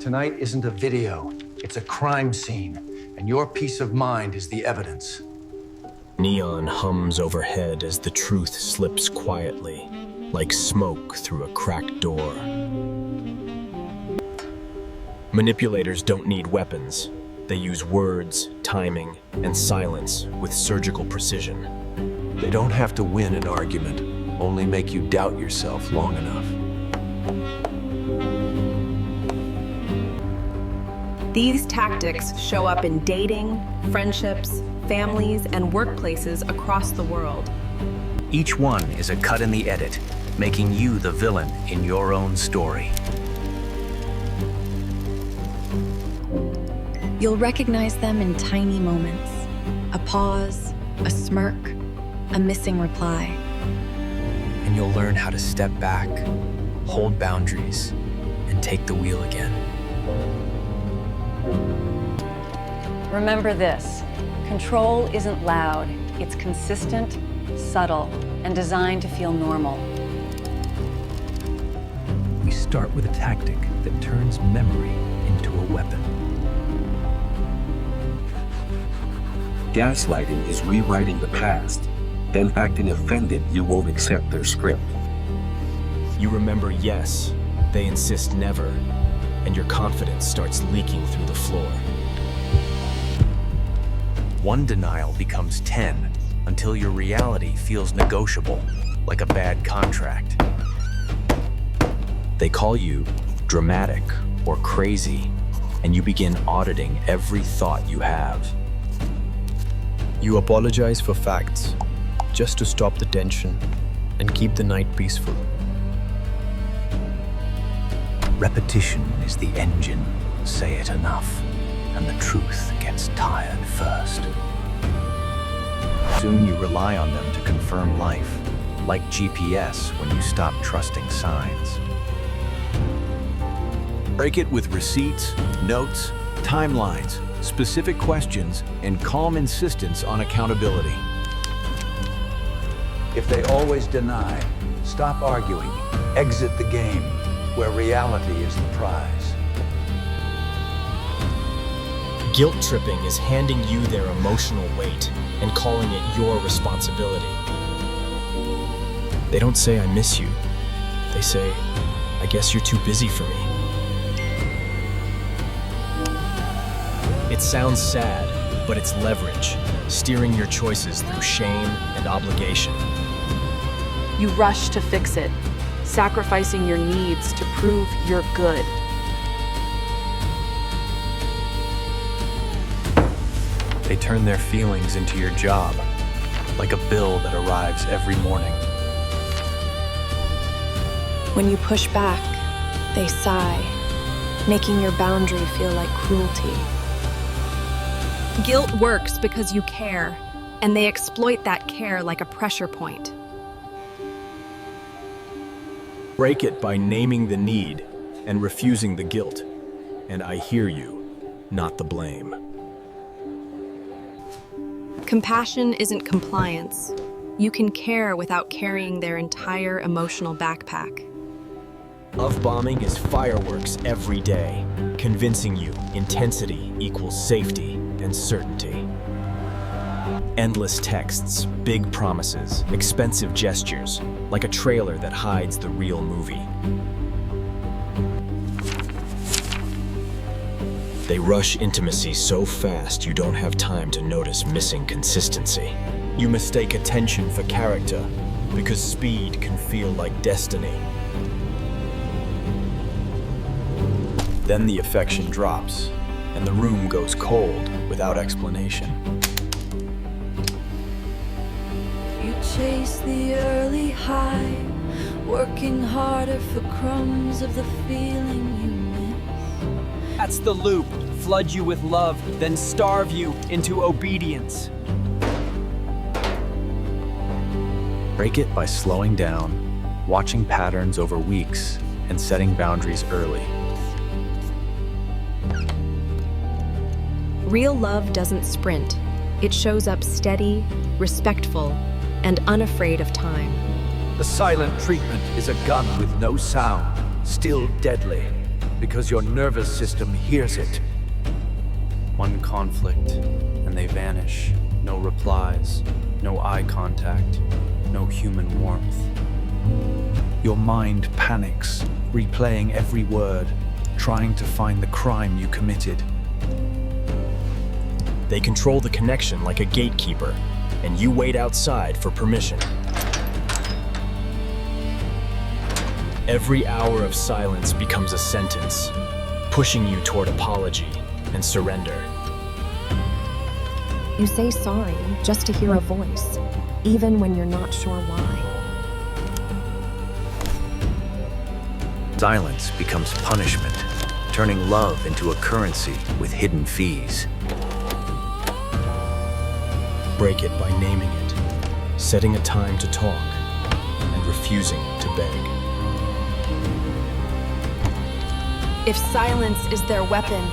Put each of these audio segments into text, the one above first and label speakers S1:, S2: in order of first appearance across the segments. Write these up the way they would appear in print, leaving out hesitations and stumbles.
S1: Tonight isn't a video, it's a crime scene, and your peace of mind is the evidence.
S2: Neon hums overhead as the truth slips quietly, like smoke through a cracked door. Manipulators don't need weapons. They use words, timing, and silence with surgical precision.
S3: They don't have to win an argument, only make you doubt yourself long enough.
S4: These tactics show up in dating, friendships, families, and workplaces across the world.
S1: Each one is a cut in the edit, making you the villain in your own story.
S5: You'll recognize them in tiny moments. A pause, a smirk, a missing reply.
S6: And you'll learn how to step back, hold boundaries, and take the wheel again.
S7: Remember this, control isn't loud, it's consistent, subtle, and designed to feel normal.
S6: We start with a tactic that turns memory into a weapon.
S8: Gaslighting is rewriting the past, then acting offended you won't accept their script.
S2: You remember yes, they insist never, and your confidence starts leaking through the floor.
S1: One denial becomes 10 until your reality feels negotiable, like a bad contract.
S2: They call you dramatic or crazy, and you begin auditing every thought you have.
S6: You apologize for facts, just to stop the tension and keep the night peaceful.
S1: Repetition is the engine. Say it enough, and the truth gets tired first. Soon you rely on them to confirm life, like GPS when you stop trusting signs. Break it with receipts, notes, timelines, specific questions, and calm insistence on accountability. If they always deny, stop arguing, exit the game, where reality is the prize.
S2: Guilt tripping is handing you their emotional weight and calling it your responsibility. They don't say, "I miss you." They say, "I guess you're too busy for me." It sounds sad, but it's leverage, steering your choices through shame and obligation.
S7: You rush to fix it, sacrificing your needs to prove you're good.
S1: They turn their feelings into your job, like a bill that arrives every morning.
S5: When you push back, they sigh, making your boundary feel like cruelty.
S4: Guilt works because you care, and they exploit that care like a pressure point.
S2: Break it by naming the need and refusing the guilt. And I hear you, not the blame.
S4: Compassion isn't compliance. You can care without carrying their entire emotional backpack.
S2: Love bombing is fireworks every day, convincing you intensity equals safety and certainty. Endless texts, big promises, expensive gestures, like a trailer that hides the real movie. They rush intimacy so fast you don't have time to notice missing consistency. You mistake attention for character because speed can feel like destiny. Then the affection drops, and the room goes cold without explanation.
S9: You chase the early high, working harder for crumbs of the feeling you miss.
S10: That's the loop. Flood you with love, then starve you into obedience.
S1: Break it by slowing down, watching patterns over weeks, and setting boundaries early.
S4: Real love doesn't sprint. It shows up steady, respectful, and unafraid of time.
S1: The silent treatment is a gun with no sound, still deadly.
S3: because your nervous system hears it.
S6: One conflict, and they vanish. No replies, no eye contact, no human warmth.
S1: Your mind panics, replaying every word, trying to find the crime you committed.
S2: They control the connection like a gatekeeper, and you wait outside for permission. Every hour of silence becomes a sentence, pushing you toward apology and surrender.
S4: You say sorry just to hear a voice, even when you're not sure why.
S1: Silence becomes punishment, turning love into a currency with hidden fees.
S2: Break it by naming it, setting a time to talk, and refusing to beg.
S4: If silence is their weapon,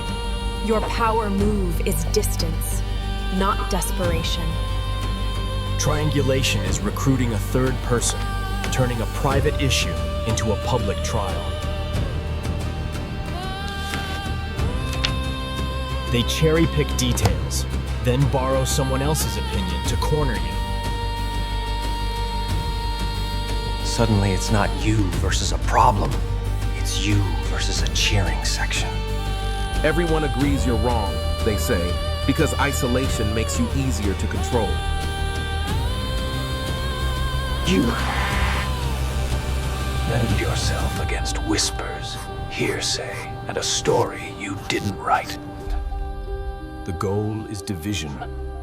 S4: your power move is distance, not desperation.
S2: Triangulation is recruiting a third person, turning a private issue into a public trial. They cherry-pick details, then borrow someone else's opinion to corner you.
S3: Suddenly it's not you versus a problem. It's you versus a cheering section.
S11: Everyone agrees you're wrong, they say, because isolation makes you easier to control.
S3: You defend yourself against whispers, hearsay, and a story you didn't write.
S2: The goal is division.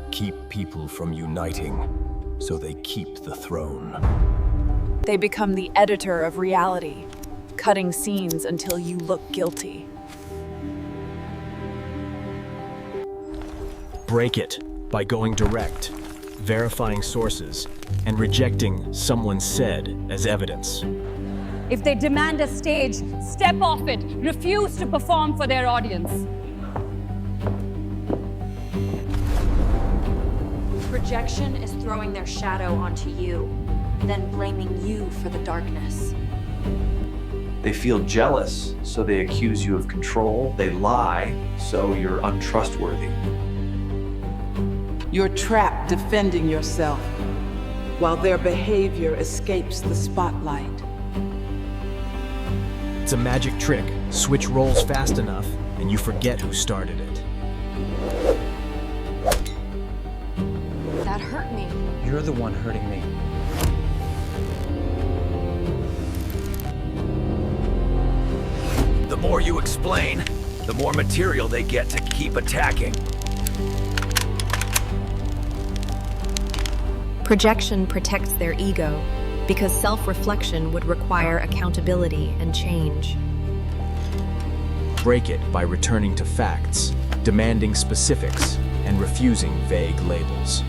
S2: Keep people from uniting, so they keep the throne.
S12: They become the editor of reality, cutting scenes until you look guilty.
S2: Break it by going direct, verifying sources, and rejecting someone said as evidence.
S13: If they demand a stage, step off it. Refuse to perform for their audience.
S14: Projection is throwing their shadow onto you, then blaming you for the darkness.
S3: They feel jealous, so they accuse you of control. They lie, so you're untrustworthy.
S15: You're trapped defending yourself, while their behavior escapes the spotlight.
S2: It's a magic trick. Switch roles fast enough, and you forget who started it.
S14: That hurt me.
S10: You're the one hurting me.
S1: The more you explain, the more material they get to keep attacking.
S4: Projection protects their ego because self-reflection would require accountability and change.
S2: Break it by returning to facts, demanding specifics, and refusing vague labels.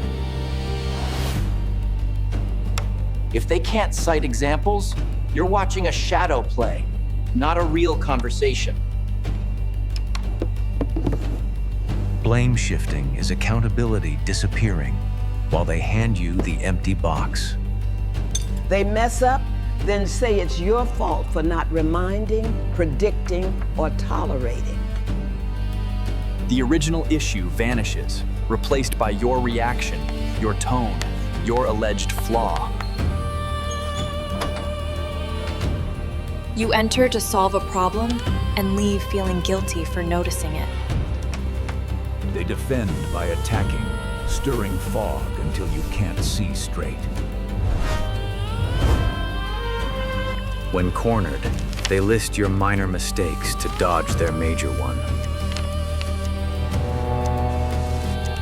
S10: If they can't cite examples, you're watching a shadow play, not a real conversation.
S1: Blame shifting is accountability disappearing while they hand you the empty box.
S15: They mess up, then say it's your fault for not reminding, predicting, or tolerating.
S6: The original issue vanishes, replaced by your reaction, your tone, your alleged flaw.
S4: You enter to solve a problem and leave feeling guilty for noticing it.
S1: They defend by attacking, stirring fog until you can't see straight. When cornered, they list your minor mistakes to dodge their major one.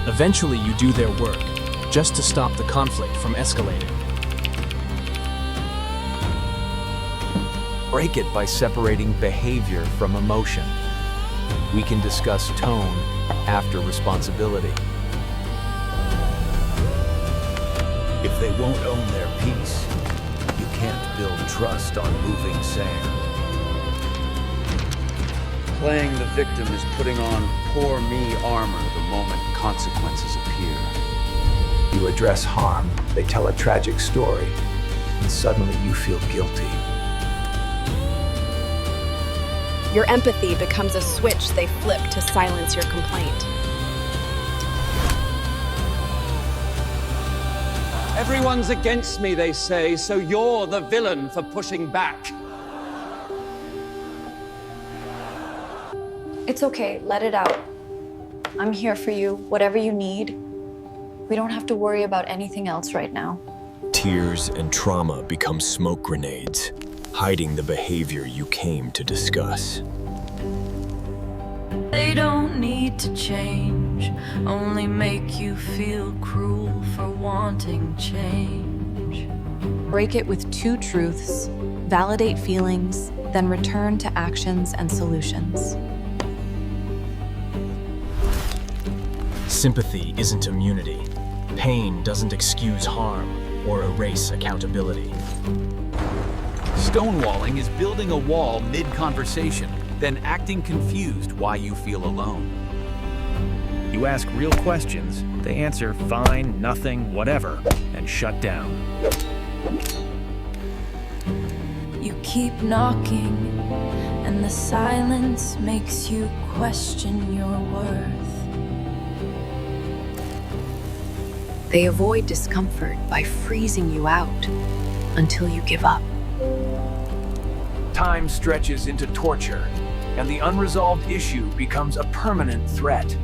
S2: Eventually, you do their work, just to stop the conflict from escalating.
S1: Break it by separating behavior from emotion. We can discuss tone after responsibility. If they won't own their piece, you can't build trust on moving sand.
S16: Playing the victim is putting on poor me armor the moment consequences appear.
S3: You address harm, they tell a tragic story, and suddenly you feel guilty.
S4: Your empathy becomes a switch they flip to silence your complaint.
S16: Everyone's against me, they say, so you're the villain for pushing back.
S7: It's okay, let it out. I'm here for you, whatever you need. We don't have to worry about anything else right now.
S2: Tears and trauma become smoke grenades, hiding the behavior you came to discuss.
S9: They don't need to change, only make you feel cruel for wanting change.
S5: Break it with 2 truths, validate feelings, then return to actions and solutions.
S2: Sympathy isn't immunity. Pain doesn't excuse harm or erase accountability.
S1: Stonewalling is building a wall mid-conversation, then acting confused why you feel alone. You ask real questions, they answer fine, nothing, whatever, and shut down.
S9: You keep knocking, and the silence makes you question your worth.
S5: They avoid discomfort by freezing you out until you give up.
S1: Time stretches into torture, and the unresolved issue becomes a permanent threat.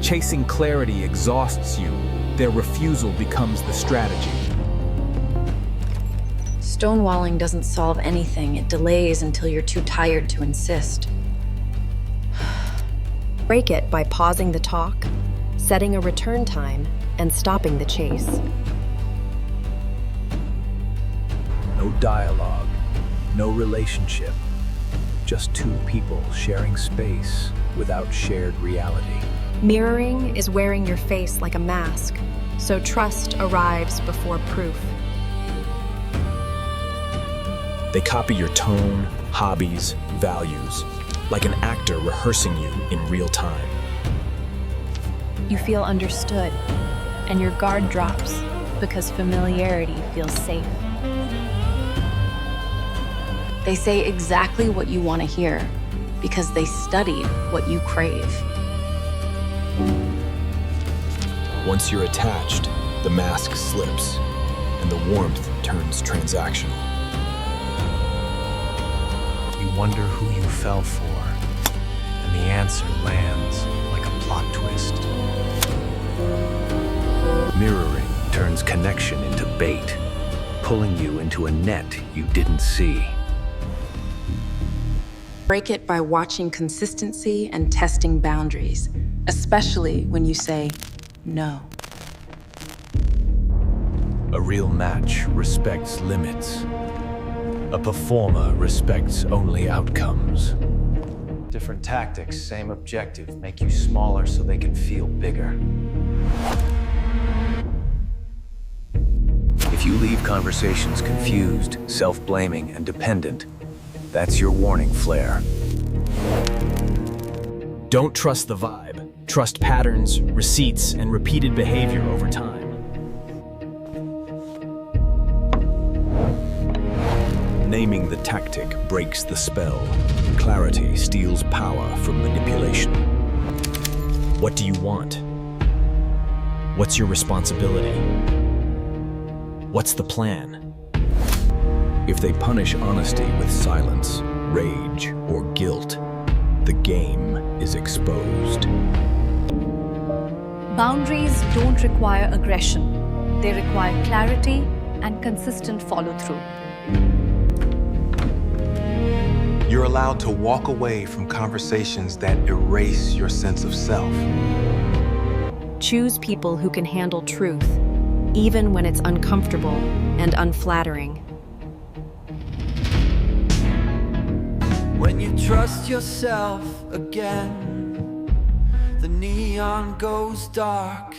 S11: Chasing clarity exhausts you. Their refusal becomes the strategy.
S5: Stonewalling doesn't solve anything. It delays until you're too tired to insist.
S4: Break it by pausing the talk, setting a return time, and stopping the chase.
S1: No dialogue, no relationship, just 2 people sharing space without shared reality.
S4: Mirroring is wearing your face like a mask, so trust arrives before proof.
S2: They copy your tone, hobbies, values, like an actor rehearsing you in real time.
S5: You feel understood, and your guard drops because familiarity feels safe. They say exactly what you want to hear because they studied what you crave.
S2: Once you're attached, the mask slips, and the warmth turns transactional.
S6: You wonder who you fell for, and the answer lands like a plot twist.
S1: Mirroring turns connection into bait, pulling you into a net you didn't see.
S5: Break it by watching consistency and testing boundaries, especially when you say no.
S1: A real match respects limits. A performer respects only outcomes.
S6: Different tactics, same objective, make you smaller so they can feel bigger.
S1: If you leave conversations confused, self-blaming, and dependent, that's your warning flare.
S2: Don't trust the vibe. Trust patterns, receipts, and repeated behavior over time. Naming the tactic breaks the spell. Clarity steals power from manipulation. What do you want? What's your responsibility? What's the plan? If they punish honesty with silence, rage, or guilt, the game is exposed.
S13: Boundaries don't require aggression. They require clarity and consistent follow-through.
S17: You're allowed to walk away from conversations that erase your sense of self.
S4: Choose people who can handle truth, even when it's uncomfortable and unflattering.
S18: When you trust yourself again, the neon goes dark